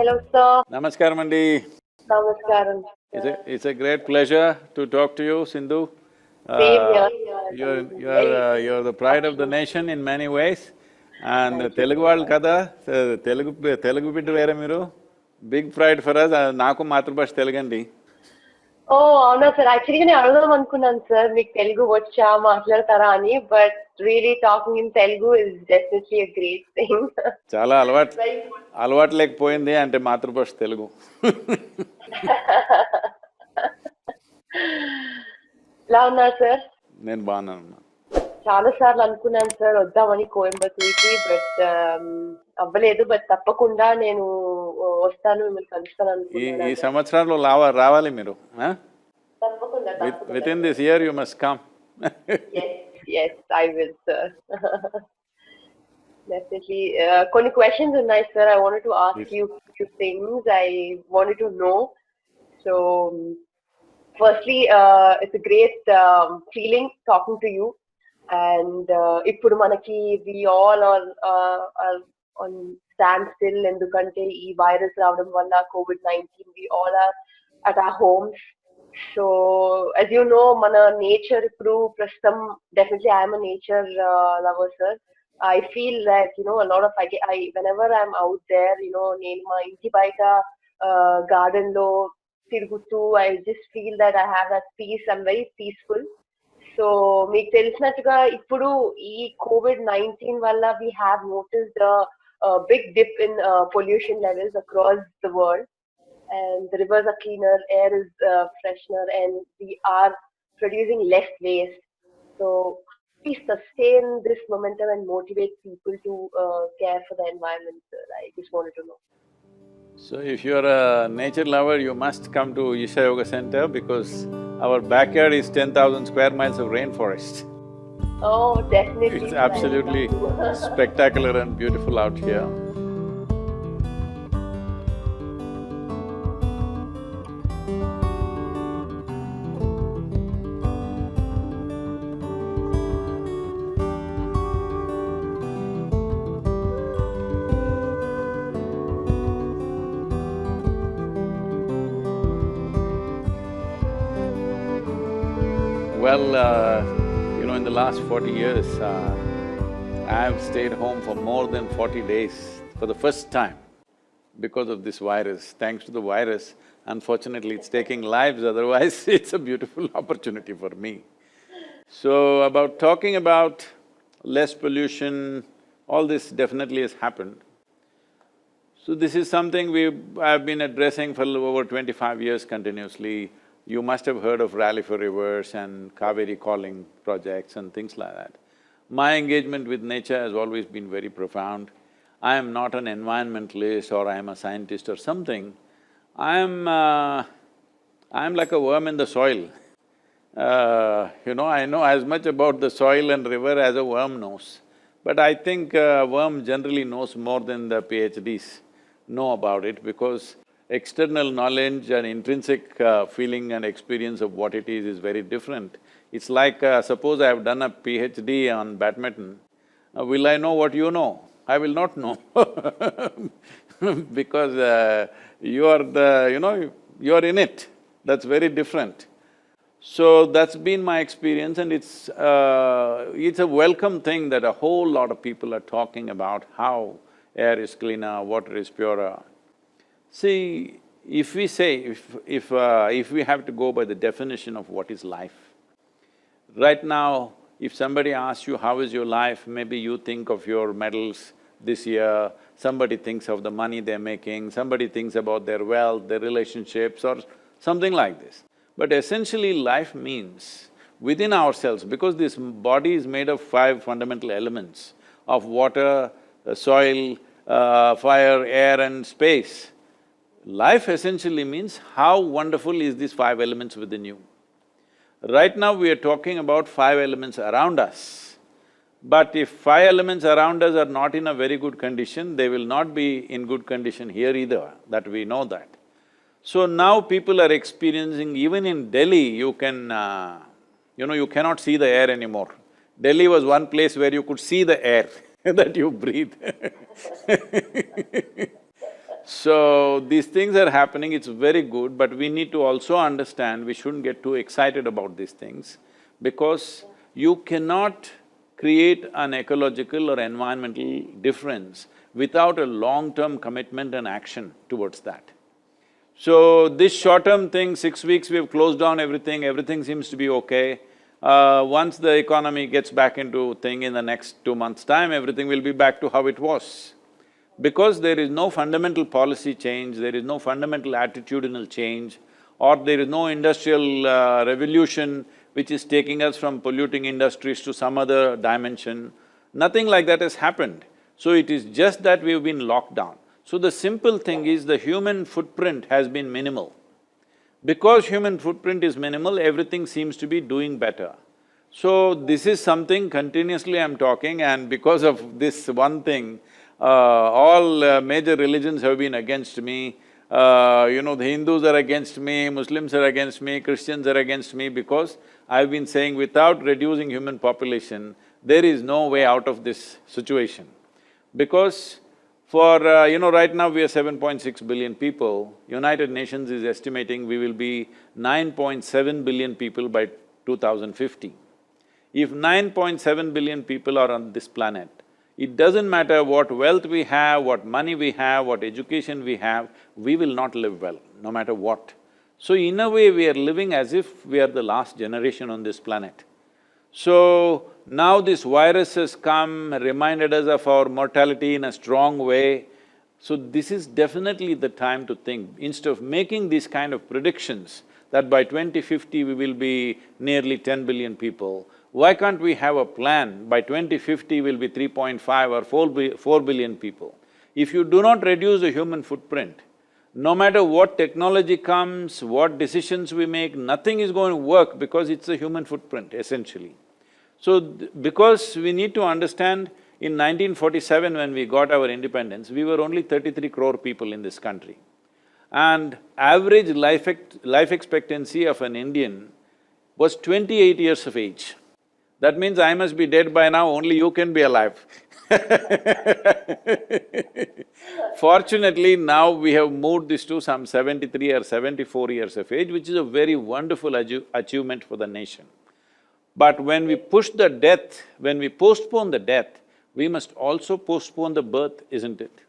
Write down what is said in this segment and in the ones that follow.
Hello, sir. Namaskaram, Andi. Namaskaram. It's a great pleasure to talk to you, Sindhu. Same here. You're the pride of the nation in many ways. And Thank you. Telugu వాళ్ళు కదా, తెలుగు బిడ్డ వేరే మీరు. Big pride for us. నాకు మాతృభాష తెలుగండి. Oh, అవునా sir. Actually నేను అడగదాం అనుకున్నాను సార్, మీకు తెలుగు వచ్చా మాట్లాడతారా అని, but really talking in Telugu is definitely a great thing. చాలా అలవాటు లేకపోయింది అంటే మాతృభాష తెలుగు. ఎలా ఉన్నారు సార్? నేను బాగున్నాను. చాలా సార్లు అనుకున్నాను సార్ వద్దామని కోయంబత్తూర్కి, బట్ అవ్వలేదు. బట్ తప్పకుండా నేను వస్తాను, మిమ్మల్ని కలుస్తాను అనుకున్నాను. ఈ సంవత్సరంలో రావాలి మీరు. తప్పకుండా. Within this year you must come. Yes, I will, sir. Definitely. కొన్ని questions ఉన్నాయి sir. I wanted to ask you few things. I wanted to know. So, firstly, it's a great feeling talking to you. And ఇప్పుడు మనకి we all are on standstill ఎందుకంటే ఈ virus రావడం వల్ల COVID-19, we all are at our homes. So, as you know, మన nature ఇప్పుడు ప్రస్తుతం, definitely I am a nature lover, sir. I feel that, a lot of, whenever I'm out there, నేను మా ఇంటి బయట garden లో తిరుగుతూ, I just feel that I have that peace. I'm very peaceful. So, మీకు తెలిసినట్టుగా ఇప్పుడు ఈ COVID-19 వల్ల we have noticed a big dip in pollution levels across the world. And the rivers are cleaner, air is freshener, and we are producing less waste. So please sustain this momentum and motivate people to care for the environment, sir. I just wanted to know. So if you're a nature lover, you must come to Isha Yoga Center because our backyard is 10,000 square miles of rainforest. Oh, definitely. It's absolutely spectacular and beautiful out here. Well, in the last 40 years, I've stayed home for more than 40 days for the first time because of this virus. Thanks to the virus, unfortunately it's taking lives, otherwise it's a beautiful opportunity for me. So, talking about less pollution, all this definitely has happened. So this is something I've been addressing for over 25 years continuously. You must have heard of Rally for Rivers and Kaveri Calling projects and things like that. My engagement with nature has always been very profound. I am not an environmentalist or I am a scientist or something. I am like a worm in the soil. I know as much about the soil and river as a worm knows. But I think a worm generally knows more than the PhDs know about it, because external knowledge and intrinsic feeling and experience of what it is very different. It's like, suppose I have done a PhD on badminton, will I know what you know? I will not know because you are in it, that's very different. So that's been my experience, and it's a welcome thing that a whole lot of people are talking about how air is cleaner, water is purer. See, if we say… if we have to go by the definition of what is life, right now, if somebody asks you, how is your life, maybe you think of your medals this year, somebody thinks of the money they're making, somebody thinks about their wealth, their relationships or something like this. But essentially life means within ourselves, because this body is made of 5 fundamental elements of water, soil, fire, air and space. Life essentially means how wonderful is these 5 elements within you. Right now we are talking about 5 elements around us. But if 5 elements around us are not in a very good condition, they will not be in good condition here either, that we know that. So now people are experiencing, even in Delhi, you cannot see the air anymore. Delhi was one place where you could see the air that you breathe. So, these things are happening, it's very good, but we need to also understand we shouldn't get too excited about these things because you cannot create an ecological or environmental difference without a long-term commitment and action towards that. So, this short-term thing, 6 weeks we have closed down everything seems to be okay. Once the economy gets back into thing in the next 2 months' time, everything will be back to how it was. Because there is no fundamental policy change, there is no fundamental attitudinal change, or there is no industrial revolution which is taking us from polluting industries to some other dimension, nothing like that has happened. So it is just that we've been locked down. So the simple thing is the human footprint has been minimal. Because human footprint is minimal, everything seems to be doing better. So this is something continuously I'm talking, and because of this one thing, all major religions have been against me. The Hindus are against me, Muslims are against me, Christians are against me, because I've been saying without reducing human population, there is no way out of this situation. Because right now we are 7.6 billion people, United Nations is estimating we will be 9.7 billion people by 2050. If 9.7 billion people are on this planet, it doesn't matter what wealth we have, what money we have, what education we have, we will not live well, no matter what. So in a way, we are living as if we are the last generation on this planet. So now this virus has come, reminded us of our mortality in a strong way. So this is definitely the time to think, instead of making these kind of predictions that by 2050 we will be nearly 10 billion people, why can't we have a plan, by 2050 we'll be 3.5 or 4 billion people? If you do not reduce the human footprint, no matter what technology comes, what decisions we make, nothing is going to work because it's a human footprint, essentially. So, because we need to understand, in 1947 when we got our independence, we were only 33 crore people in this country. And average life expectancy of an Indian was 28 years of age. That means I must be dead by now, only you can be alive. Fortunately, now we have moved this to some 73 or 74 years of age, which is a very wonderful achievement for the nation. But when we push the death, when we postpone the death, we must also postpone the birth, isn't it?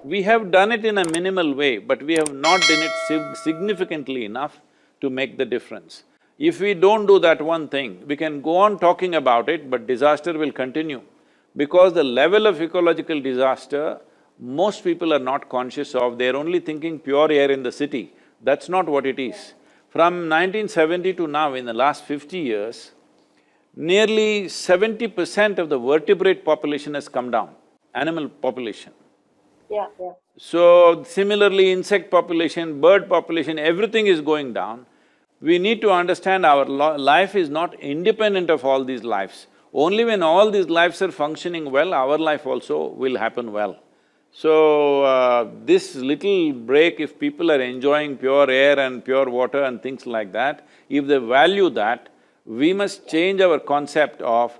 We have done it in a minimal way, but we have not done it significantly enough to make the difference. If we don't do that one thing, we can go on talking about it, but disaster will continue. Because the level of ecological disaster, most people are not conscious of, they're only thinking pure air in the city. That's not what it is. From 1970 to now, in the last 50 years, nearly 70% of the vertebrate population has come down, animal population. Yeah. So, similarly, insect population, bird population, everything is going down. We need to understand our life is not independent of all these lives. Only when all these lives are functioning well, our life also will happen well. So, this little break, if people are enjoying pure air and pure water and things like that, if they value that, we must change our concept of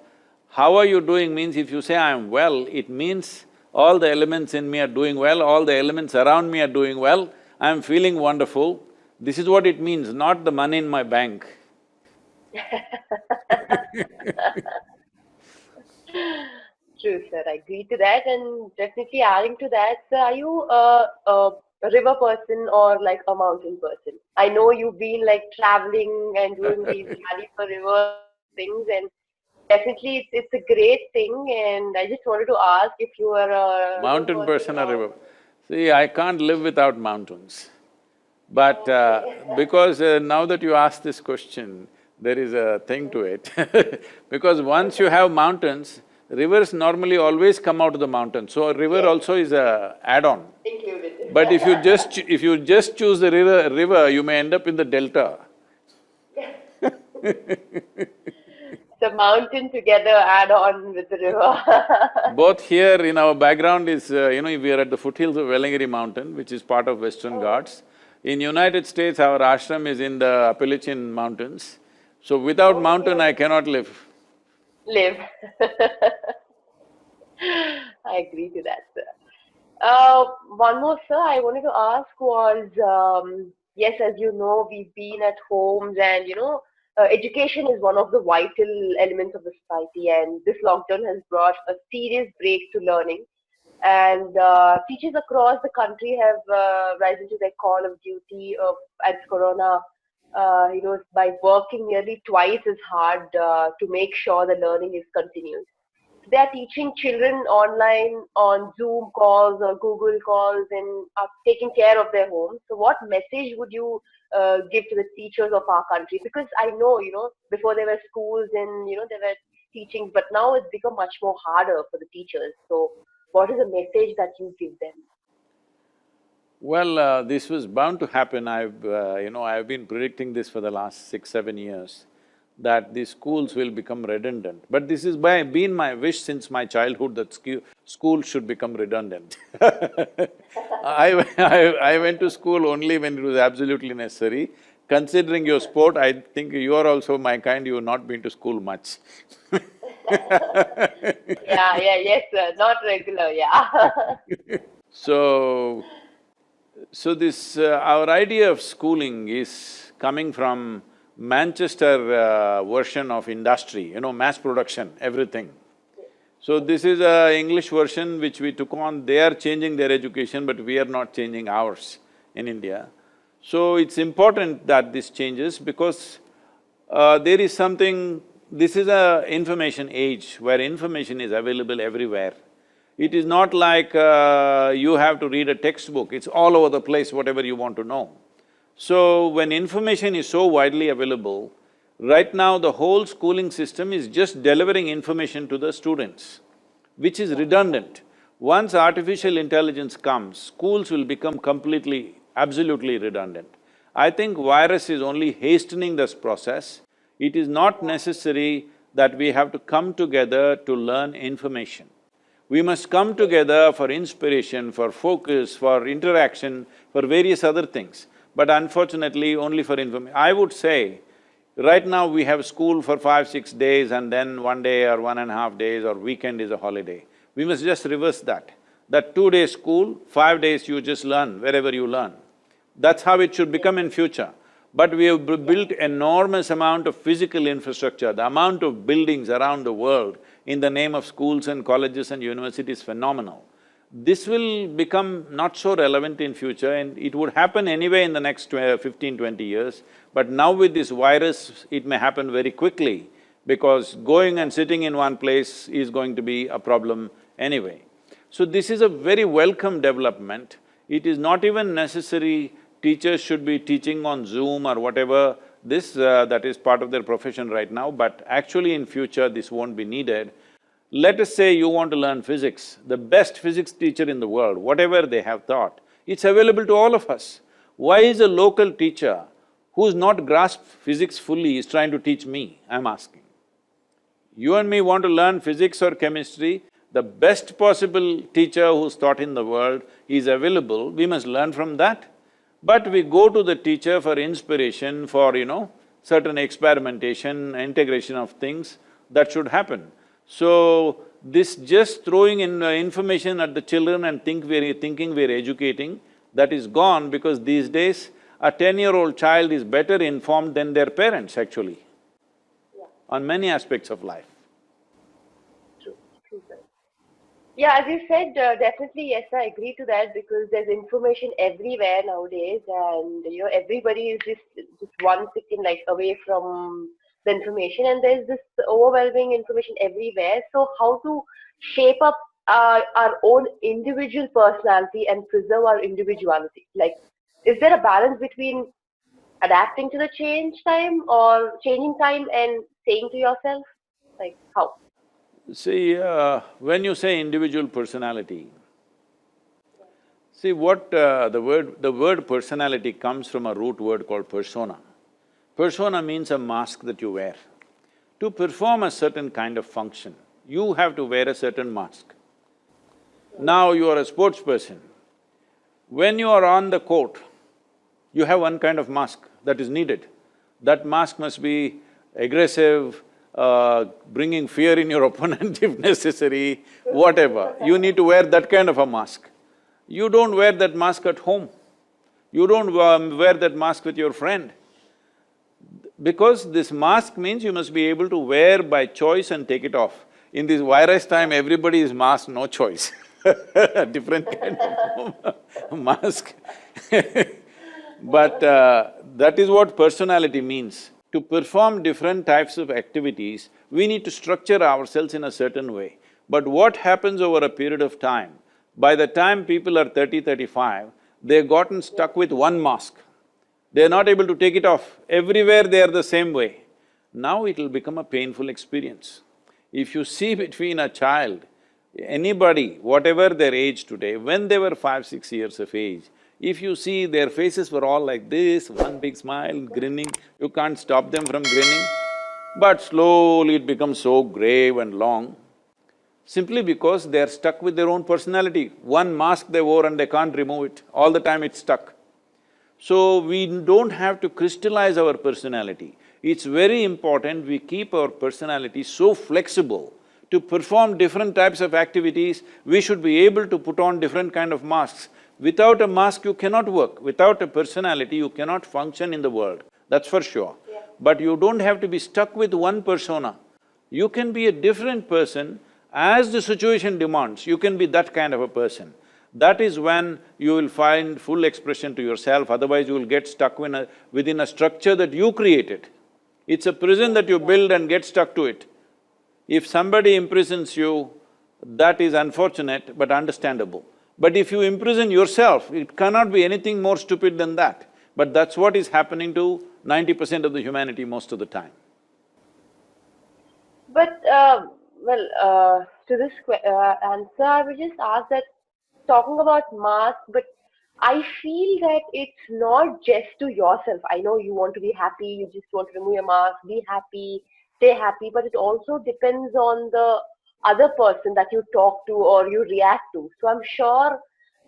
how are you doing means if you say I am well, it means all the elements in me are doing well, all the elements around me are doing well, I am feeling wonderful. This is what it means, not the money in my bank. True, sir, I agree to that, and definitely adding to that, sir, are you a river person or like a mountain person? I know you've been like traveling and doing these rally for river things, and definitely it's a great thing, and I just wanted to ask if you are a river Mountain person person or or… river? See, I can't live without mountains. But Okay. because now that you ask this question, there is a thing to it because once you have mountains, rivers normally always come out of the mountain, so a river also is a add-on. Included. But if you just choose the river, you may end up in the delta. The mountain together add on with the river. Both here in our background is, we are at the foothills of Velangiri mountain, which is part of Western Ghats. In United States, our ashram is in the Appalachian Mountains. So without mountain, I cannot live. Live. I agree to that, sir. One more, sir, I wanted to ask was, yes, as you know, we've been at homes and, education is one of the vital elements of the society, and this lockdown has brought a serious break to learning. And teachers across the country have risen to their call of duty of as Corona, by working nearly twice as hard to make sure the learning is continuous. They are teaching children online on Zoom calls or Google calls and are taking care of their homes. So, what message would you give to the teachers of our country? Because I know, before there were schools and there were teachings, but now it's become much more harder for the teachers. So, what is the message that you give them? Well, this was bound to happen. I've been predicting this for the last 6, 7 years, that the schools will become redundant. But this is been my wish since my childhood that school should become redundant. I went to school only when it was absolutely necessary. Considering your sport, I think you are also my kind, you have not been to school much. Yes, sir. Not regular, yeah. So, our idea of schooling is coming from Manchester version of industry, mass production, everything. So this is a English version which we took on. They are changing their education, but we are not changing ours in India. So it's important that this changes because there is something… This is a information age where information is available everywhere. It is not like you have to read a textbook, it's all over the place, whatever you want to know. So, when information is so widely available, right now the whole schooling system is just delivering information to the students, which is redundant. Once artificial intelligence comes, schools will become completely, absolutely redundant. I think virus is only hastening this process. It is not necessary that we have to come together to learn information. We must come together for inspiration, for focus, for interaction, for various other things. But unfortunately, only for information. I would say, right now we have school for 5, 6 days and then one day or 1.5 days or weekend is a holiday. We must just reverse that. That 2 days school, 5 days you just learn wherever you learn. That's how it should become in future. But we have built enormous amount of physical infrastructure, the amount of buildings around the world in the name of schools and colleges and universities is phenomenal. This will become not so relevant in future and it would happen anyway in the next 15, 20 years. But now with this virus, it may happen very quickly because going and sitting in one place is going to be a problem anyway. So this is a very welcome development. It is not even necessary teachers should be teaching on Zoom or whatever, that is part of their profession right now, but actually in future this won't be needed. Let us say you want to learn physics, the best physics teacher in the world, whatever they have taught, it's available to all of us. Why is a local teacher who's not grasped physics fully is trying to teach me, I'm asking. You and me want to learn physics or chemistry, the best possible teacher who's taught in the world is available, we must learn from that. But we go to the teacher for inspiration, for, certain experimentation, integration of things, that should happen. So, this just throwing in information at the children and thinking we're educating, that is gone because these days a 10-year-old child is better informed than their parents actually, on many aspects of life. True, sir. Yeah, as you said, definitely, yes, I agree to that because there's information everywhere nowadays, and everybody is just 1 second like away from the information, and there's this overwhelming information everywhere. So, how to shape up our own individual personality and preserve our individuality? Like, is there a balance between adapting to the changing time and saying to yourself, like, how? See, when you say individual personality, see the word personality comes from a root word called persona. Persona means a mask that you wear. To perform a certain kind of function, you have to wear a certain mask. Now you are a sports person. When you are on the court, you have one kind of mask that is needed. That mask must be aggressive, bringing fear in your opponent if necessary, whatever. You need to wear that kind of a mask. You don't wear that mask at home. You don't wear that mask with your friend. Because this mask means you must be able to wear by choice and take it off. In this virus time, everybody is masked, no choice different kind of mask But that is what personality means. To perform different types of activities, we need to structure ourselves in a certain way. But what happens over a period of time, by the time people are 30, 35, they've gotten stuck with one mask. They're not able to take it off. Everywhere they are the same way. Now it'll become a painful experience. If you see between a child, anybody, whatever their age today, when they were 5, 6 years of age, if you see their faces were all like this, one big smile, grinning, you can't stop them from grinning. But slowly it becomes so grave and long, simply because they're stuck with their own personality. One mask they wore and they can't remove it, all the time it's stuck. So we don't have to crystallize our personality. It's very important we keep our personality so flexible. To perform different types of activities, we should be able to put on different kind of masks. Without a mask, you cannot work. Without a personality, you cannot function in the world, that's for sure. Yeah. But you don't have to be stuck with one persona. You can be a different person as the situation demands, you can be that kind of a person. That is when you will find full expression to yourself, otherwise you will get stuck within a structure that you created. It's a prison that you build and get stuck to it. If somebody imprisons you, that is unfortunate but understandable. But if you imprison yourself, it cannot be anything more stupid than that. But that's what is happening to 90% of the humanity most of the time. But, to this answer, I would just ask that, talking about mask, but I feel that it's not just to yourself. I know you want to be happy, you just want to remove your mask, be happy, stay happy, but it also depends on the other person that you talk to or you react to. So I'm sure,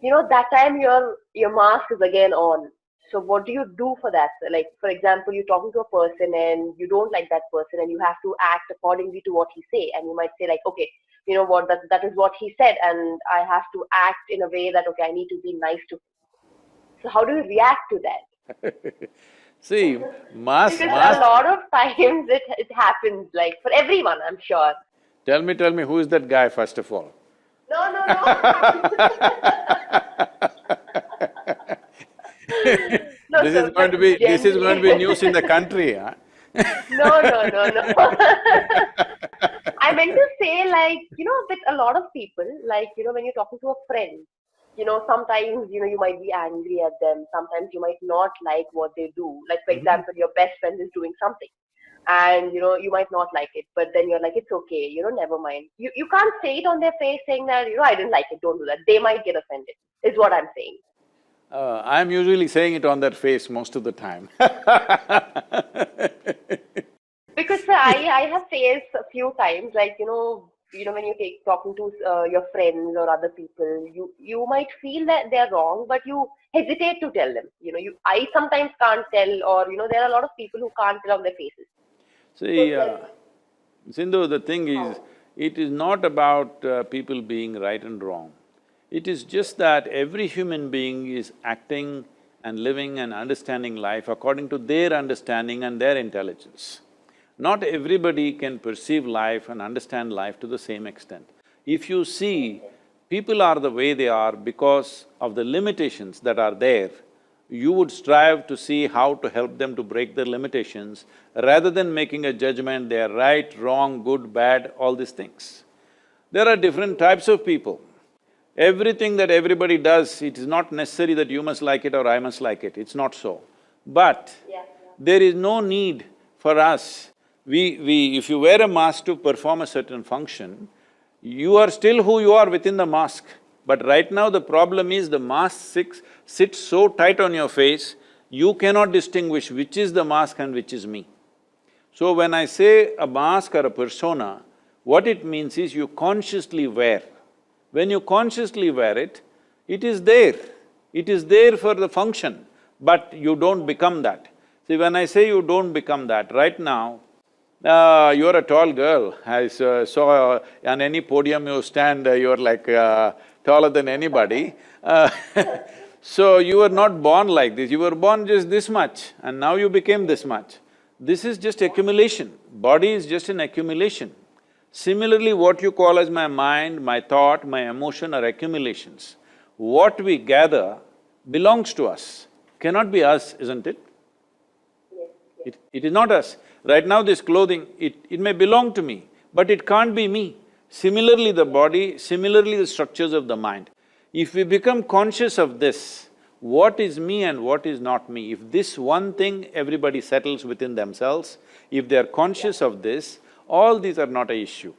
that time your mask is again on. So what do you do for that? Like, for example, you're talking to a person and you don't like that person and you have to act accordingly to what he say, and you might say like, okay, you know what, that is what he said and I have to act in a way that, okay, I need to be nice to him. So how do you react to that? See, mask… Because a lot of times it happens, like for everyone, I'm sure. Tell me, who is that guy first of all? No. No, This sir, is going to be news in the country, huh? No. I meant to say, like, with a lot of people, like, when you're talking to a friend, sometimes, you might be angry at them, sometimes you might not like what they do. Like, for example, your best friend is doing something and, you might not like it, but then you're like, it's okay, never mind. You can't say it on their face saying that, I didn't like it, don't do that. They might get offended, is what I'm saying. I'm usually saying it on their face most of the time Because I have faced a few times, like, when you talking to your friends or other people, you might feel that they're wrong, but you hesitate to tell them. I sometimes can't tell, or there are a lot of people who can't tell on their faces. See, Sindhu, the thing is, it is not about people being right and wrong. It is just that every human being is acting and living and understanding life according to their understanding and their intelligence. Not everybody can perceive life and understand life to the same extent. If you see, people are the way they are because of the limitations that are there, you would strive to see how to help them to break their limitations rather than making a judgment, they are right, wrong, good, bad, all these things. There are different types of people. Everything that everybody does, it is not necessary that you must like it or I must like it, it's not so. But there is no need for us… if you wear a mask to perform a certain function, you are still who you are within the mask. But right now the problem is the mask sits so tight on your face, you cannot distinguish which is the mask and which is me. So when I say a mask or a persona, what it means is you consciously wear. When you consciously wear it, it is there. It is there for the function, but you don't become that. See, when I say you don't become that, right now, You're a tall girl. I saw on any podium you stand, you're like taller than anybody. Uh, so you were not born like this, you were born just this much and now you became this much. This is just accumulation, body is just an accumulation. Similarly, what you call as my mind, my thought, my emotion are accumulations. What we gather belongs to us, cannot be us, isn't it? It is not us. Right now this clothing, it may belong to me, but it can't be me. Similarly the body, similarly the structures of the mind. If we become conscious of this, what is me and what is not me, if this one thing everybody settles within themselves, if they are conscious of this, all these are not an issue.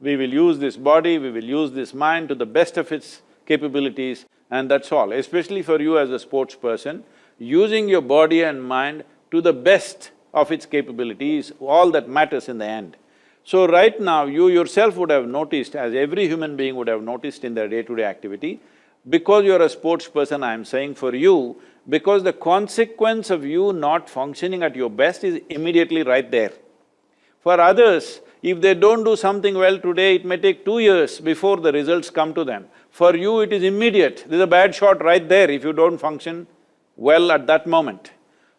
We will use this body, we will use this mind to the best of its capabilities, and that's all. Especially for you as a sports person, using your body and mind to the best of its capability is all that matters in the end. So right now, you yourself would have noticed, as every human being would have noticed in their day-to-day activity, because you're a sports person, I'm saying for you, because the consequence of you not functioning at your best is immediately right there. For others, if they don't do something well today, it may take 2 years before the results come to them. For you, it is immediate. There's a bad shot right there if you don't function well at that moment.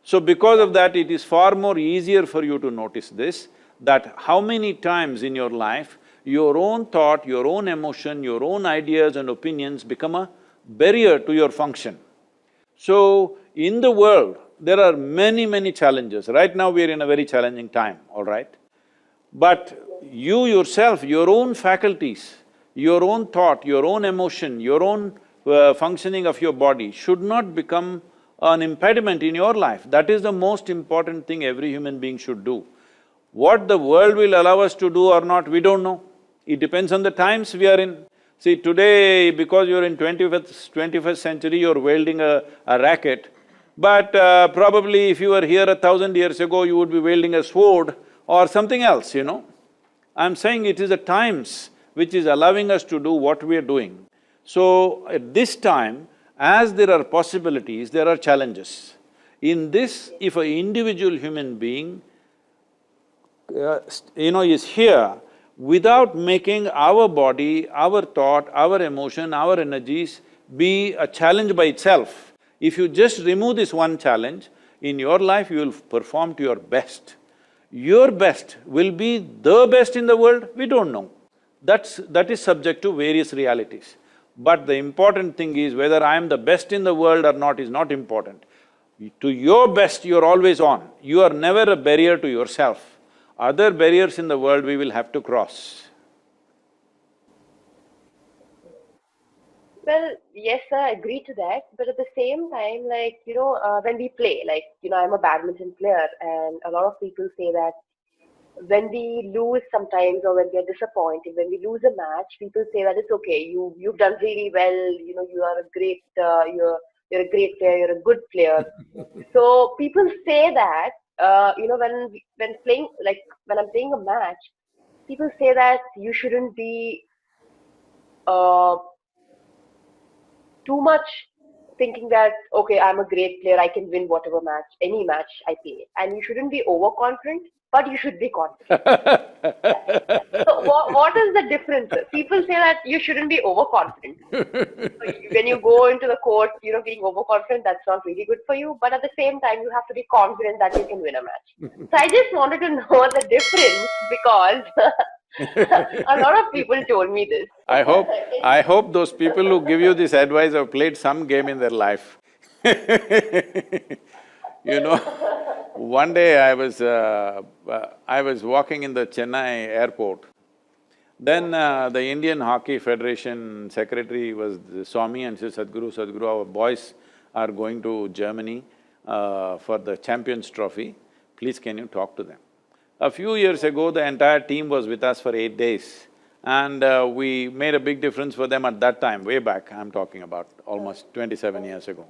So because of that, it is far more easier for you to notice this, that how many times in your life, your own thought, your own emotion, your own ideas and opinions become a barrier to your function. So, in the world, there are many challenges. Right now, we are in a very challenging time, all right? But you yourself, your own faculties, your own thought, your own emotion, your own functioning of your body should not become an impediment in your life. That is the most important thing every human being should do. What the world will allow us to do or not, we don't know. It depends on the times we are in. See, today, because you're in 21st century, you're wielding a racket, but probably if you were here 1,000 years ago, you would be wielding a sword or something else, you know. I'm saying it is the times which is allowing us to do what we are doing. So, at this time, as there are possibilities, there are challenges. In this, if an individual human being, is here, without making our body, our thought, our emotion, our energies be a challenge by itself, if you just remove this one challenge, in your life you will perform to your best. Your best will be the best in the world, we don't know. That is subject to various realities. But the important thing is whether I am the best in the world or not is not important. To your best, you're always on. You are never a barrier to yourself. Other barriers in the world we will have to cross. Well, yes, sir, I agree to that. But at the same time, when we play, I'm a badminton player, and a lot of people say that when we lose sometimes or when we are disappointed, when we lose a match, people say that it's okay, you've done really well, you are a great, you're a great player, you're a good player. So people say that, when playing, like when I'm playing a match, people say that you shouldn't be uh, too much thinking that, okay, I'm a great player, I can win whatever match, any match I play. And you shouldn't be overconfident, but you should be confident. So what is the difference? People say that you shouldn't be overconfident. So when you go into the court, being overconfident, that's not really good for you. But at the same time, you have to be confident that you can win a match. So I just wanted to know the difference because a lot of people told me this. I hope those people who give you this advice have played some game in their life. You know, one day I was walking in the Chennai airport. Then the Indian Hockey Federation secretary saw me and said, Sadhguru, our boys are going to Germany for the Champions Trophy. Please can you talk to them? A few years ago, the entire team was with us for 8 days and we made a big difference for them at that time, way back, I'm talking about almost 27 years ago.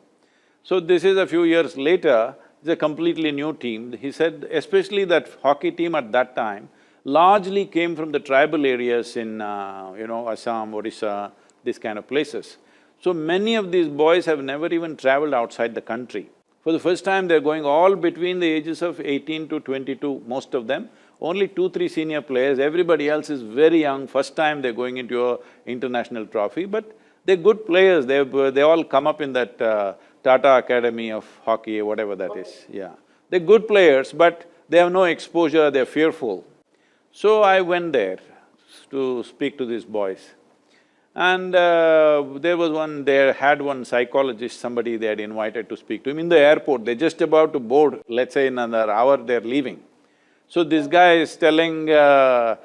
So this is a few years later, it's a completely new team. He said especially that hockey team at that time largely came from the tribal areas in Assam, Odisha, these kind of places. So many of these boys have never even traveled outside the country. For the first time, they're going all between the ages of 18 to 22, most of them, only 2, 3 senior players, everybody else is very young, first time they're going into a international trophy, but they're good players, they all come up in that Tata Academy of Hockey, whatever that is, yeah. They're good players, but they have no exposure, they're fearful. So I went there to speak to these boys. And they had one psychologist, somebody they had invited to speak to him in the airport. They're just about to board, let's say in another hour they're leaving. So this guy is telling, what,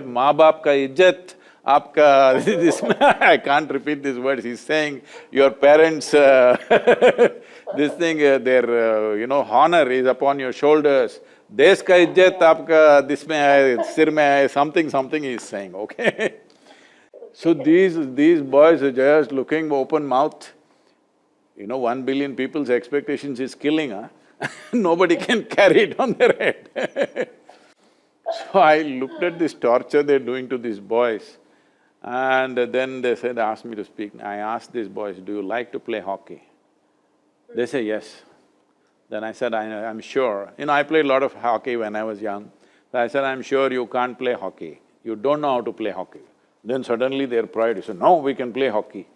maa baap ka izzat, aapka… this… I can't repeat these words, he's saying, your parents… this thing, their honor is upon your shoulders. Desh ka izzat aapka this mein hai, sir mein hai, something he's saying, okay? So these boys are just looking open mouth. 1 billion people's expectations is killing, huh? Nobody can carry it on their head. So I looked at this torture they're doing to these boys, and then they asked me to speak. I asked these boys, do you like to play hockey? They say yes. Then I said, I'm sure. I played a lot of hockey when I was young. So I said, I'm sure you can't play hockey. You don't know how to play hockey. Then suddenly their pride said, no, we can play hockey.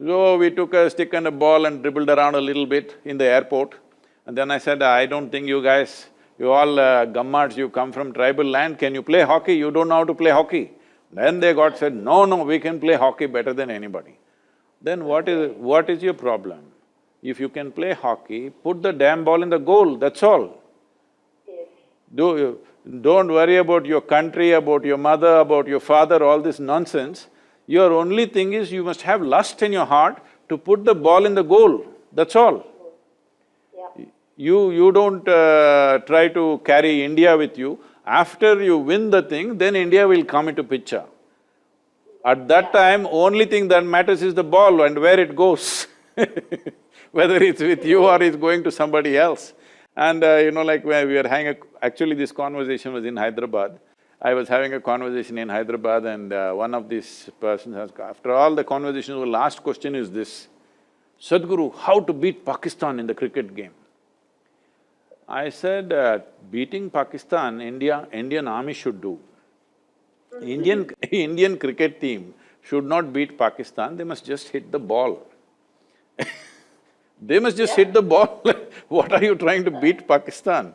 So we took a stick and a ball and dribbled around a little bit in the airport. And then I said, I don't think you guys, you all gammards, you come from tribal land, can you play hockey? You don't know how to play hockey. Then they said, no, we can play hockey better than anybody. Then what is your problem? If you can play hockey, put the damn ball in the goal, that's all. Don't worry about your country, about your mother, about your father, all this nonsense. Your only thing is you must have lust in your heart to put the ball in the goal, that's all. Yeah. You don't try to carry India with you. After you win the thing, then India will come into picture. At that time, only thing that matters is the ball and where it goes whether it's with you or it's going to somebody else. And like when we were actually this conversation was in Hyderabad. I was having a conversation in Hyderabad and one of these persons asked, after all the conversation, the last question is this, Sadhguru, how to beat Pakistan in the cricket game? I said, beating Pakistan, Indian army should do. Indian cricket team should not beat Pakistan, they must just hit the ball. They must just hit the ball. What are you trying to beat Pakistan?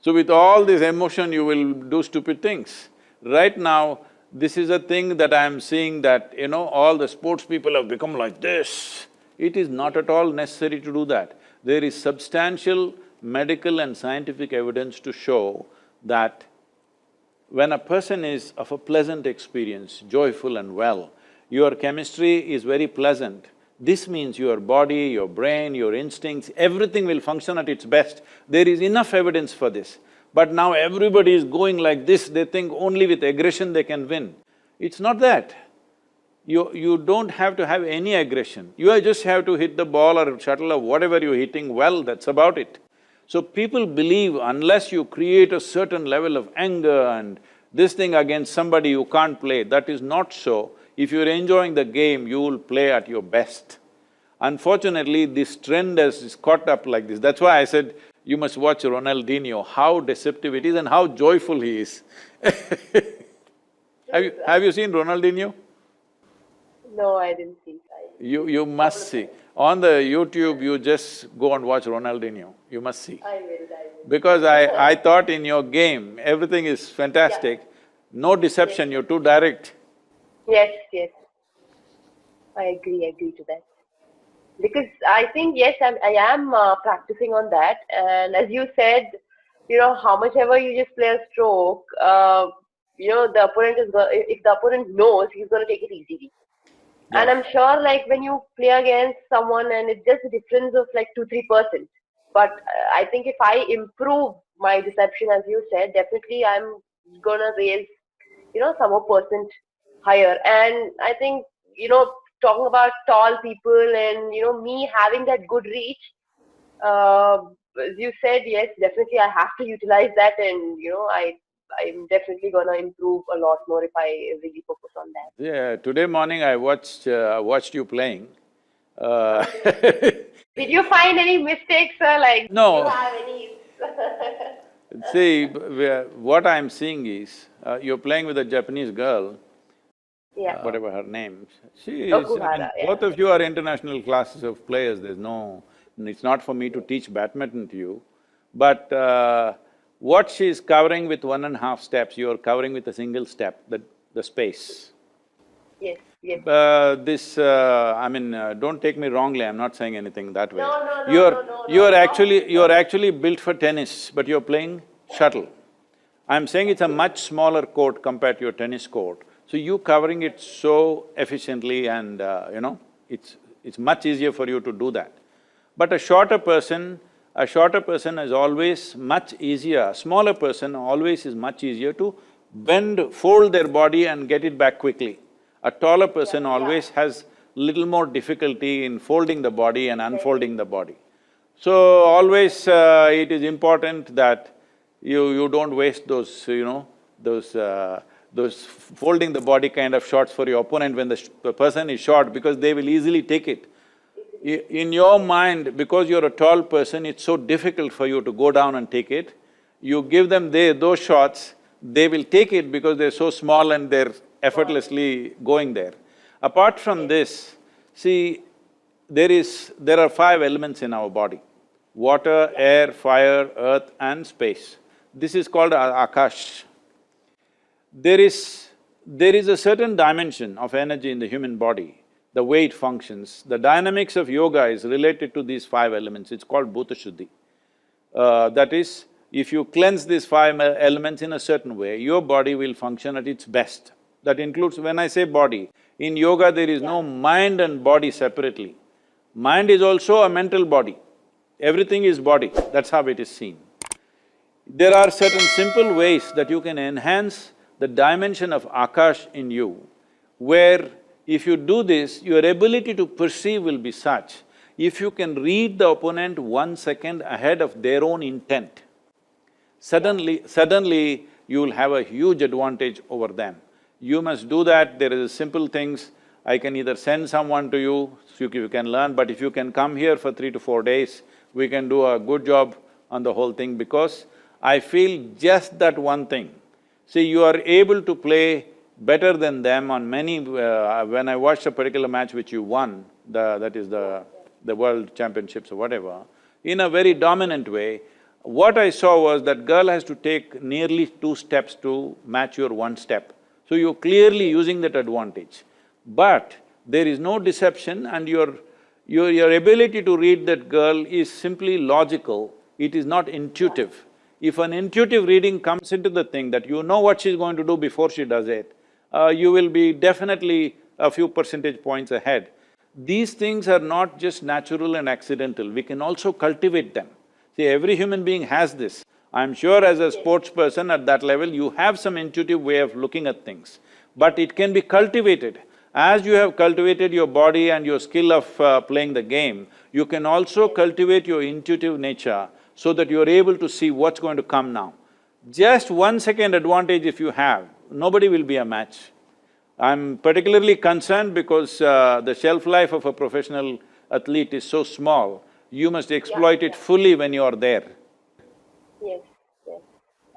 So with all this emotion, you will do stupid things. Right now, this is a thing that I'm seeing that, all the sports people have become like this. It is not at all necessary to do that. There is substantial medical and scientific evidence to show that when a person is of a pleasant experience, joyful and well, your chemistry is very pleasant. This means your body, your brain, your instincts, everything will function at its best. There is enough evidence for this. But now everybody is going like this, they think only with aggression they can win. It's not that. You don't have to have any aggression. You just have to hit the ball or shuttle or whatever you're hitting well, that's about it. So people believe unless you create a certain level of anger and this thing against somebody you can't play, that is not so. If you're enjoying the game, you will play at your best. Unfortunately, this trend has caught up like this. That's why I said, you must watch Ronaldinho, how deceptive it is and how joyful he is. Have you seen Ronaldinho? No, I didn't see that. You must see. On the YouTube, you just go and watch Ronaldinho, you must see. I will. Because I thought in your game, everything is fantastic, no deception, you're too direct. Yes. I agree to that. Because I think, yes, I am practicing on that. And as you said, how much ever you just play a stroke, the opponent if the opponent knows, he's gonna take it easily. Yeah. And I'm sure like when you play against someone and it's just a difference of like 2-3%. But I think if I improve my deception, as you said, definitely I'm gonna raise, some more percent higher. And I think, talking about tall people and, me having that good reach, as you said, yes, definitely I have to utilize that and, I'm definitely gonna improve a lot more if I really focus on that. Yeah, today morning I watched you playing. Did you find any mistakes, sir? Like, No. do you have any… See, what I'm seeing is, you're playing with a Japanese girl, Yeah. whatever her name. She is… I mean, Okuhara, yeah. both of you are international classes of players, there's no… It's not for me to teach badminton to you. But what she's covering with 1.5 steps, you're covering with a single step, the space. Yes, yes. Don't take me wrongly, I'm not saying anything that way. No, no, no, no, no, no, You're actually built for tennis, but you're playing shuttle. I'm saying it's a much smaller court compared to your tennis court. So you covering it so efficiently and it's much easier for you to do that. But a shorter person is always much easier, a smaller person always is much easier to bend, fold their body and get it back quickly. A taller person always has little more difficulty in folding the body and unfolding the body. So always it is important that you don't waste those, those folding the body kind of shots for your opponent when the person is short, because they will easily take it. In your mind, because you're a tall person, it's so difficult for you to go down and take it. You give them those shots, they will take it because they're so small and they're effortlessly going there. Apart from this, see, there are 5 elements in our body: water, air, fire, earth and space. This is called Akash. There is a certain dimension of energy in the human body, the way it functions. The dynamics of yoga is related to these 5 elements, it's called Bhuta Shuddhi. That is, if you cleanse these 5 elements in a certain way, your body will function at its best. That includes… when I say body, in yoga there is no mind and body separately. Mind is also a mental body. Everything is body, that's how it is seen. There are certain simple ways that you can enhance the dimension of Akash in you, where if you do this, your ability to perceive will be such, if you can read the opponent 1 second ahead of their own intent, suddenly you will have a huge advantage over them. You must do that. There is simple things. I can either send someone to you, so you can learn, but if you can come here for 3 to 4 days, we can do a good job on the whole thing, because I feel just that one thing. See, you are able to play better than them on many… when I watched a particular match which you won, that is the world championships or whatever, in a very dominant way, what I saw was that girl has to take nearly 2 steps to match your 1 step. So you're clearly using that advantage. But there is no deception, and your ability to read that girl is simply logical, it is not intuitive. If an intuitive reading comes into the thing that you know what she's going to do before she does it, you will be definitely a few percentage points ahead. These things are not just natural and accidental, we can also cultivate them. See, every human being has this. I'm sure as a sports person at that level, you have some intuitive way of looking at things, but it can be cultivated. As you have cultivated your body and your skill of playing the game, you can also cultivate your intuitive nature so that you're able to see what's going to come now. Just 1 second advantage if you have, nobody will be a match. I'm particularly concerned because the shelf life of a professional athlete is so small, you must exploit it fully when you are there. Yes, yes.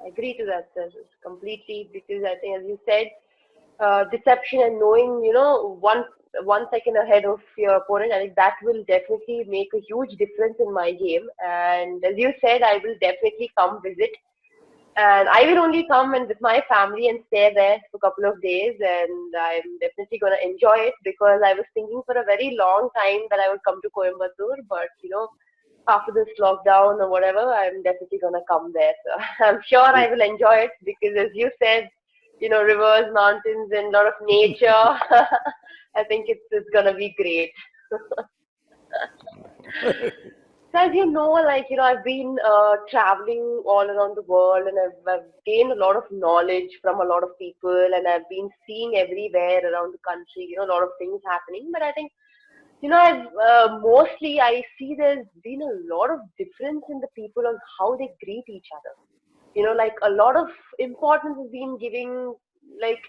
I agree to that, sir, completely, because I think, as you said, deception and knowing, one second ahead of your opponent, I think that will definitely make a huge difference in my game. And as you said, I will definitely come visit. And I will only come and with my family and stay there for a couple of days, and I'm definitely gonna enjoy it, because I was thinking for a very long time that I would come to Coimbatore, but after this lockdown or whatever, I'm definitely gonna come there. So I'm sure I will enjoy it, because as you said, rivers, mountains, and a lot of nature. I think it's gonna be great. So as you know, I've been traveling all around the world, and I've gained a lot of knowledge from a lot of people, and I've been seeing everywhere around the country, a lot of things happening. But I think, mostly I see there's been a lot of difference in the people on how they greet each other. Like a lot of importance has been giving, like,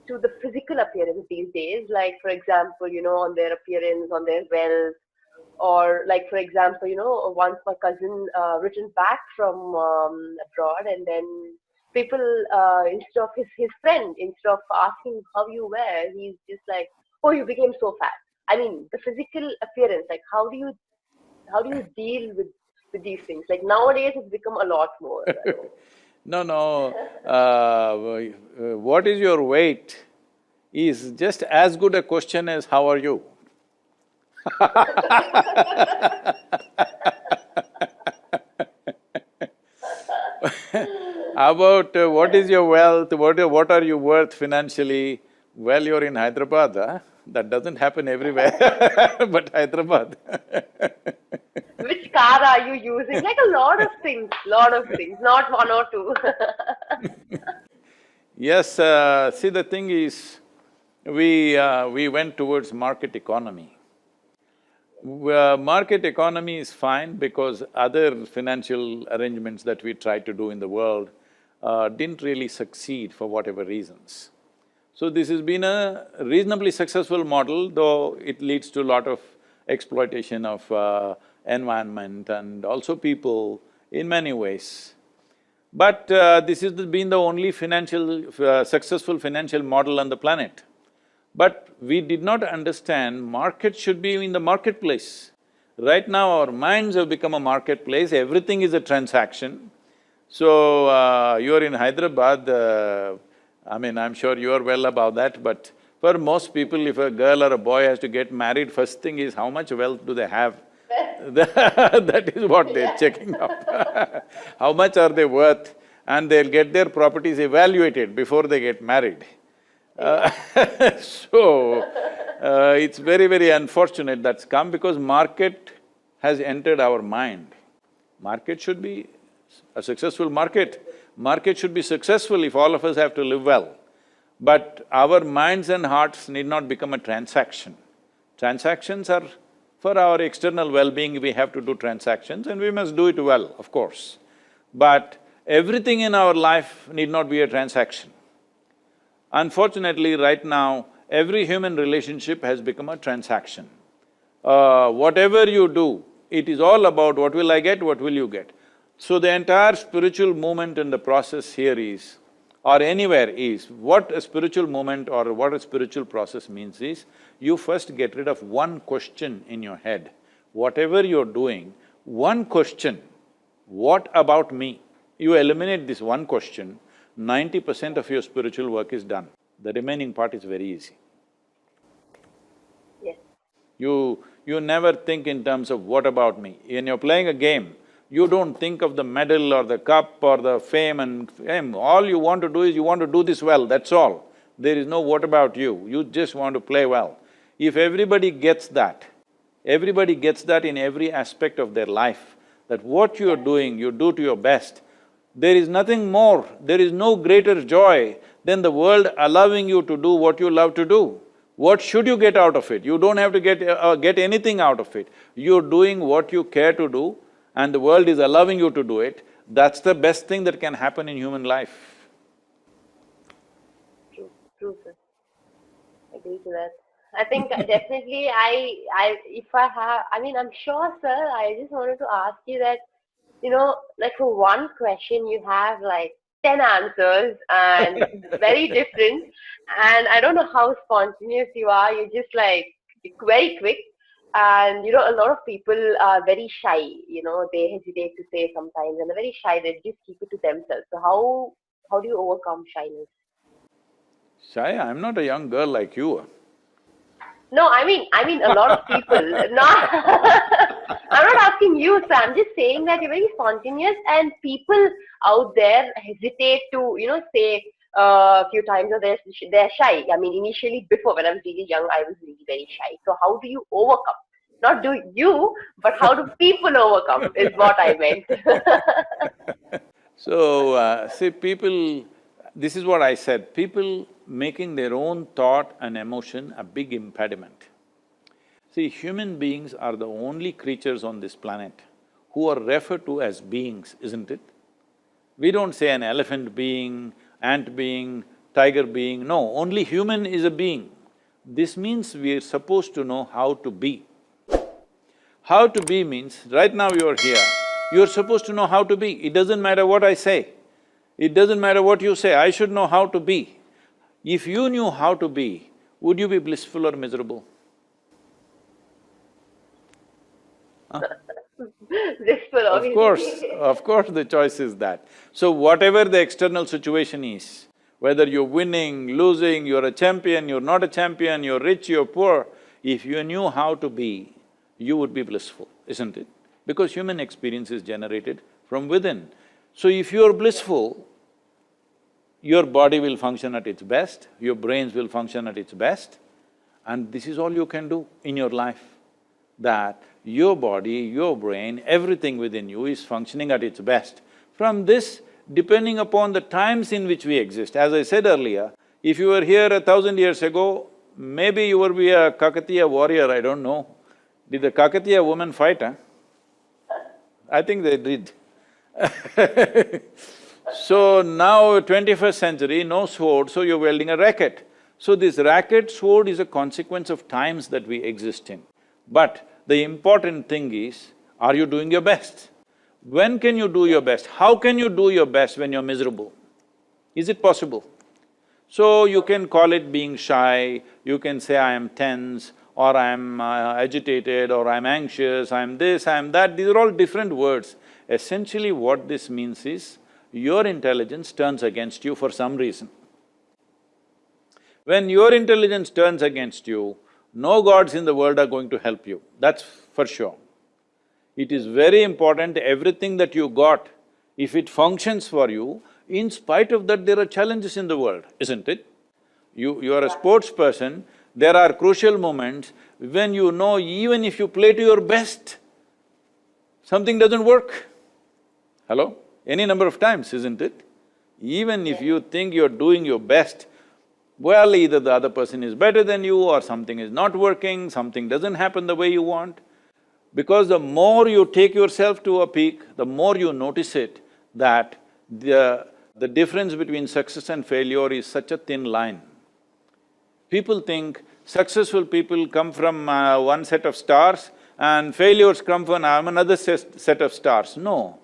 to the physical appearance these days. Like, for example, on their appearance, on their wealth, Or like, for example, once my cousin returned back from abroad, and then people, instead of his friend, instead of asking how you were, he's just like, oh, you became so fat. I mean, the physical appearance, like how do you deal with these things? Like nowadays, it's become a lot more. I don't No, no, what is your weight is just as good a question as how are you? How about what is your wealth, what are you worth financially? Well, you're in Hyderabad, huh? That doesn't happen everywhere, but Hyderabad. Which car are you using? Like a lot of things, not one or two. Yes, see the thing is, we went towards market economy. Market economy is fine because other financial arrangements that we tried to do in the world didn't really succeed for whatever reasons. So this has been a reasonably successful model, though it leads to a lot of exploitation of environment and also people in many ways. But this has been the only successful financial model on the planet. But we did not understand market should be in the marketplace. Right now our minds have become a marketplace, everything is a transaction. So, you're in Hyderabad, I mean, I'm sure you're well about that, but for most people, if a girl or a boy has to get married, first thing is how much wealth do they have? That is what they're checking out. How much are they worth? And they'll get their properties evaluated before they get married. So, it's very, very unfortunate that's come because market has entered our mind. Market should be a successful market. Market should be successful if all of us have to live well. But our minds and hearts need not become a transaction. Transactions are for our external well-being, we have to do transactions and we must do it well, of course. But everything in our life need not be a transaction. Unfortunately, right now, every human relationship has become a transaction. Whatever you do, it is all about what will I get, what will you get. So the entire spiritual movement in the process here is, or anywhere is, what a spiritual movement or what a spiritual process means is, you first get rid of one question in your head. Whatever you're doing, one question, what about me? You eliminate this one question, 90% of your spiritual work is done. The remaining part is very easy. Yes. You never think in terms of what about me. When you're playing a game, you don't think of the medal or the cup or the fame and fame. All you want to do is you want to do this well, that's all. There is no what about you, you just want to play well. If everybody gets that in every aspect of their life, that what you're doing, you do to your best, there is nothing more, there is no greater joy than the world allowing you to do what you love to do. What should you get out of it? You don't have to get anything out of it. You're doing what you care to do and the world is allowing you to do it. That's the best thing that can happen in human life. True, sir. I agree to that. I think definitely I'm sure, sir, I just wanted to ask you that, like for one question you have like 10 answers and very different, and I don't know how spontaneous you are, you're just like very quick, and a lot of people are very shy, they hesitate to say sometimes, and they're very shy, they just keep it to themselves. So how do you overcome shyness? Shaya, I'm not a young girl like you. No, I mean a lot of people. Not, I'm not asking you, sir. I'm just saying that you're very spontaneous, and people out there hesitate to, say a few times, or they're shy. I mean, initially, before when I was really young, I was really very shy. So how do you overcome? Not do you, but how do people overcome? Is what I meant. So, see, people… This is what I said, people making their own thought and emotion a big impediment. See, human beings are the only creatures on this planet who are referred to as beings, isn't it? We don't say an elephant being, ant being, tiger being, no, only human is a being. This means we are supposed to know how to be. How to be means, right now you're here, you're supposed to know how to be. It doesn't matter what I say, it doesn't matter what you say, I should know how to be. If you knew how to be, would you be blissful or miserable? Blissful, obviously. Of course the choice is that. So whatever the external situation is, whether you're winning, losing, you're a champion, you're not a champion, you're rich, you're poor, if you knew how to be, you would be blissful, isn't it? Because human experience is generated from within. So if you're blissful, your body will function at its best, your brains will function at its best, and this is all you can do in your life. That your body, your brain, everything within you is functioning at its best. From this, depending upon the times in which we exist, as I said earlier, if you were here 1,000 years ago, maybe you would be a Kakatiya warrior, I don't know. Did the Kakatiya women fight, huh? I think they did. So now 21st century, no sword, so you're wielding a racket. So this racket, sword is a consequence of times that we exist in. But the important thing is, are you doing your best? When can you do your best? How can you do your best when you're miserable? Is it possible? So you can call it being shy, you can say I am tense, or I am agitated, or I am anxious, I am this, I am that, these are all different words. Essentially what this means is, your intelligence turns against you for some reason. When your intelligence turns against you, no gods in the world are going to help you, that's for sure. It is very important, everything that you got, if it functions for you, in spite of that there are challenges in the world, isn't it? You are a sports person, there are crucial moments when you know even if you play to your best, something doesn't work. Hello? Any number of times, isn't it? Even if you think you're doing your best, well, either the other person is better than you or something is not working, something doesn't happen the way you want. Because the more you take yourself to a peak, the more you notice it that the difference between success and failure is such a thin line. People think successful people come from one set of stars and failures come from another set of stars. No,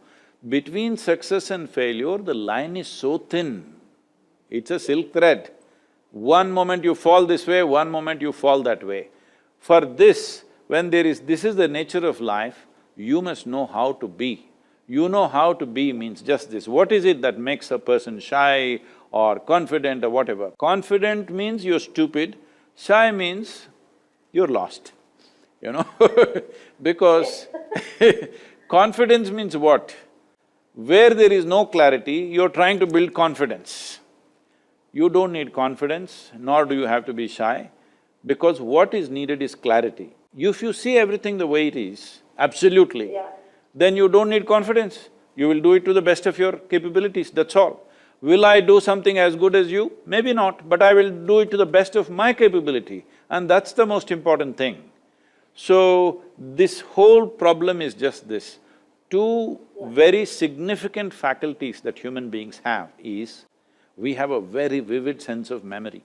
between success and failure, the line is so thin, it's a silk thread. One moment you fall this way, one moment you fall that way. For this, when this is the nature of life, you must know how to be. You know how to be means just this. What is it that makes a person shy or confident or whatever? Confident means you're stupid, shy means you're lost, you know because confidence means what? Where there is no clarity, you're trying to build confidence. You don't need confidence, nor do you have to be shy, because what is needed is clarity. If you see everything the way it is, absolutely, then you don't need confidence. You will do it to the best of your capabilities, that's all. Will I do something as good as you? Maybe not, but I will do it to the best of my capability, and that's the most important thing. So, this whole problem is just this. Two very significant faculties that human beings have is, we have a very vivid sense of memory.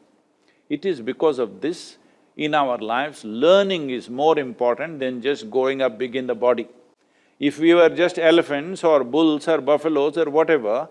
It is because of this, in our lives, learning is more important than just growing up big in the body. If we were just elephants or bulls or buffaloes or whatever,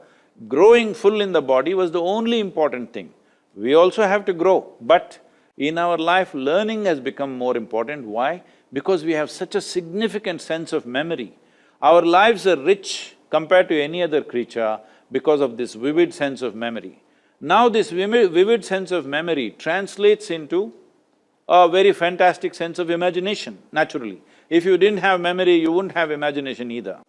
growing full in the body was the only important thing. We also have to grow, but in our life, learning has become more important. Why? Because we have such a significant sense of memory. Our lives are rich compared to any other creature because of this vivid sense of memory. Now this vivid sense of memory translates into a very fantastic sense of imagination, naturally. If you didn't have memory, you wouldn't have imagination either.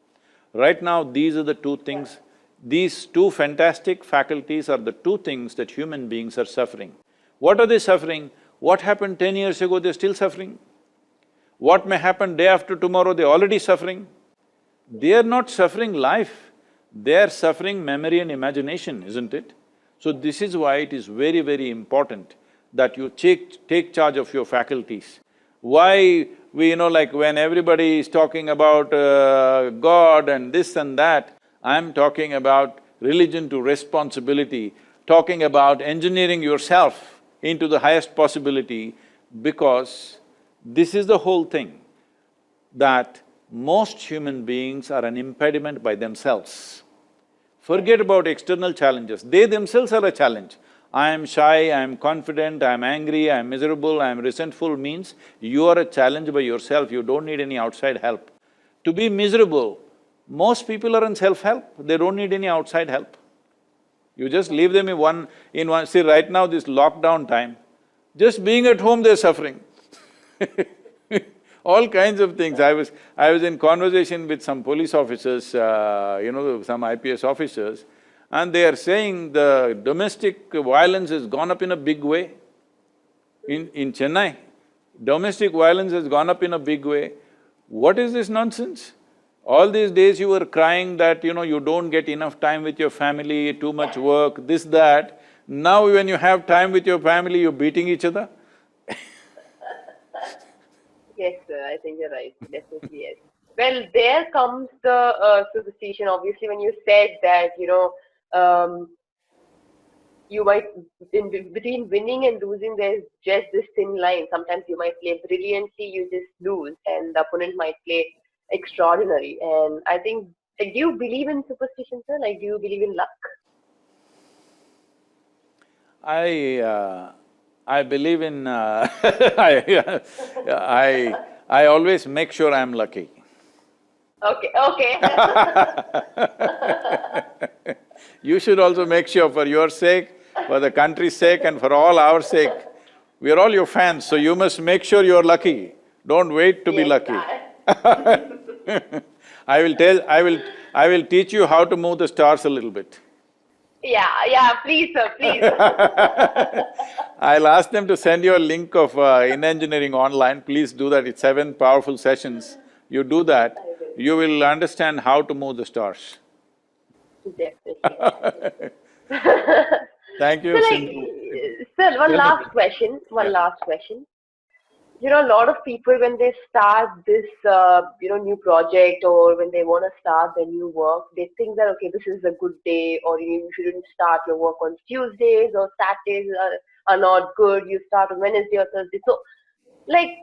Right now, these are the two things, these two fantastic faculties are the two things that human beings are suffering. What are they suffering? What happened 10 years ago, they're still suffering. What may happen day after tomorrow, they're already suffering. They are not suffering life, they are suffering memory and imagination, isn't it? So this is why it is very, very important that you take charge of your faculties. Why like when everybody is talking about God and this and that, I'm talking about religion to responsibility, talking about engineering yourself into the highest possibility, because this is the whole thing. that most human beings are an impediment by themselves. Forget about external challenges, they themselves are a challenge. I am shy, I am confident, I am angry, I am miserable, I am resentful means you are a challenge by yourself, you don't need any outside help. To be miserable, most people are in self-help, they don't need any outside help. You just leave them in one… See, right now this lockdown time, just being at home they're suffering all kinds of things. I was in conversation with some police officers, some IPS officers, and they are saying the domestic violence has gone up in a big way. In Chennai, domestic violence has gone up in a big way. What is this nonsense? All these days you were crying that, you don't get enough time with your family, too much work, this, that. Now when you have time with your family, you're beating each other. Yes, sir, I think you're right, definitely yes. Well, there comes the superstition. Obviously, when you said that, you might… between winning and losing, there's just this thin line. Sometimes you might play brilliantly, you just lose, and the opponent might play extraordinary. And I think… do you believe in superstition, sir? Like, do you believe in luck? I believe in… I always make sure I'm lucky. Okay, okay. You should also make sure, for your sake, for the country's sake and for all our sake, we are all your fans, so you must make sure you're lucky. Don't wait to be lucky. I will teach you how to move the stars a little bit. Yeah, please, sir, please. I'll ask them to send you a link of In Engineering online, please do that, it's 7 powerful sessions. You do that, you will understand how to move the stars. Definitely. Thank you, So, Sindhu. sir, one last question. A lot of people, when they start this, new project, or when they want to start their new work, they think that, okay, this is a good day, or you shouldn't start your work on Tuesdays, or Saturdays are not good, you start on Wednesday or Thursday. So, like,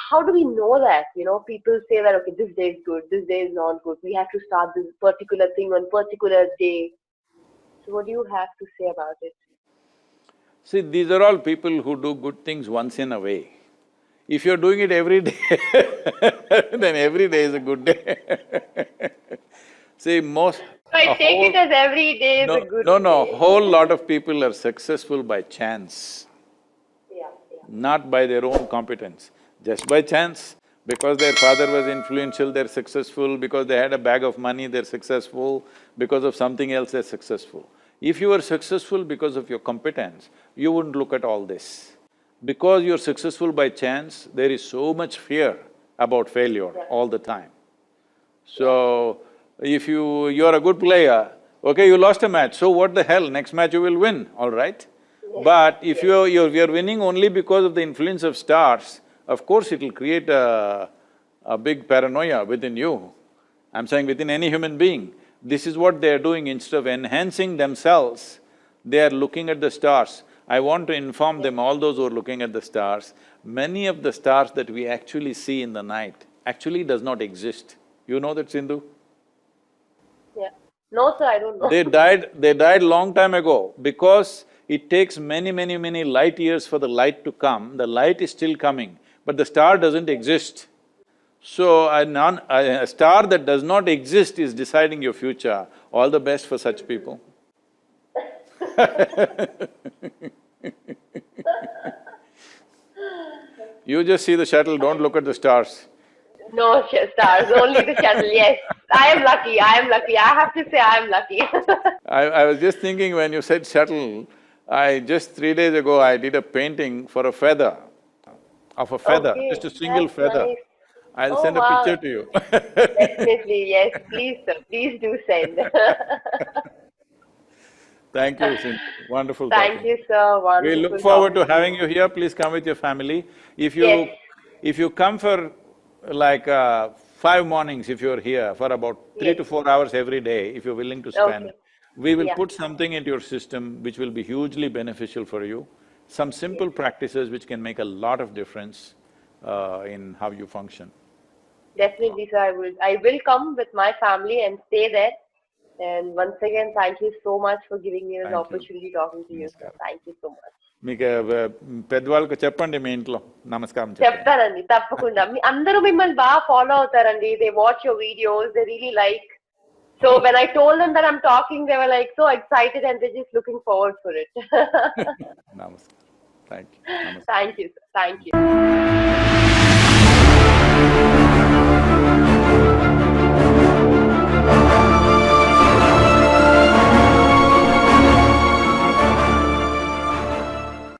how do we know that? People say that, okay, this day is good, this day is not good, we have to start this particular thing on particular day. So what do you have to say about it? See, these are all people who do good things once in a way. If you're doing it every day then every day is a good day. See, most… So I take it as every day is a good day. No, whole lot of people are successful by chance. Yeah. Not by their own competence, just by chance. Because their father was influential, they're successful, because they had a bag of money, they're successful, because of something else, they're successful. If you were successful because of your competence, you wouldn't look at all this. Because you're successful by chance, there is so much fear about failure all the time. So, if you're a good player, okay, you lost a match, so what the hell, next match you will win, all right? But if you're winning only because of the influence of stars, of course it'll create a big paranoia within you. I'm saying within any human being. This is what they're doing. Instead of enhancing themselves, they are looking at the stars. I want to inform them, all those who are looking at the stars, many of the stars that we actually see in the night actually does not exist. You know that, Sindhu? Yeah. No, sir, I don't know. They died long time ago because it takes many light years for the light to come. The light is still coming, but the star doesn't exist. So, a star that does not exist is deciding your future. All the best for such people. You just see the shuttle, don't look at the stars. No stars, only the shuttle, yes. I am lucky, I have to say I am lucky. I was just thinking when you said shuttle, just 3 days ago I did a painting for a feather, of a feather, Okay, just a single that's feather. nice. I'll Oh, send a wow. picture to you. Definitely, yes, please sir, please do send. Thank you, Sindhu. Wonderful Thank talking. you, sir, We look wonderful forward to talking to having you. you here, please come with your family. Yes. If you come for like 5 mornings, if you're here, for about 3 Yes. to 4 hours every day, if you're willing to spend, Okay. we will Yeah. put something into your system which will be hugely beneficial for you. Some simple Yes. practices which can make a lot of difference in how you function. Definitely, sir. I will come with my family and stay there. And once again, thank you so much for giving me this Thank you. opportunity talking to you, sir. Namaskaram. Thank you so much. మీకు పెద్దవాళ్ళకు చెప్పండి మీ ఇంట్లో నమస్కారం చెప్పండి. చెప్తానండి తప్పకుండా. అందరూ మిమ్మల్ని బాగా ఫాలో అవుతారండి. They watch your videos. They really like. So when I told them that I'm talking, they were like so excited and they're just looking forward for it. నమస్కారం. Thank you. Thank you, sir. Thank you.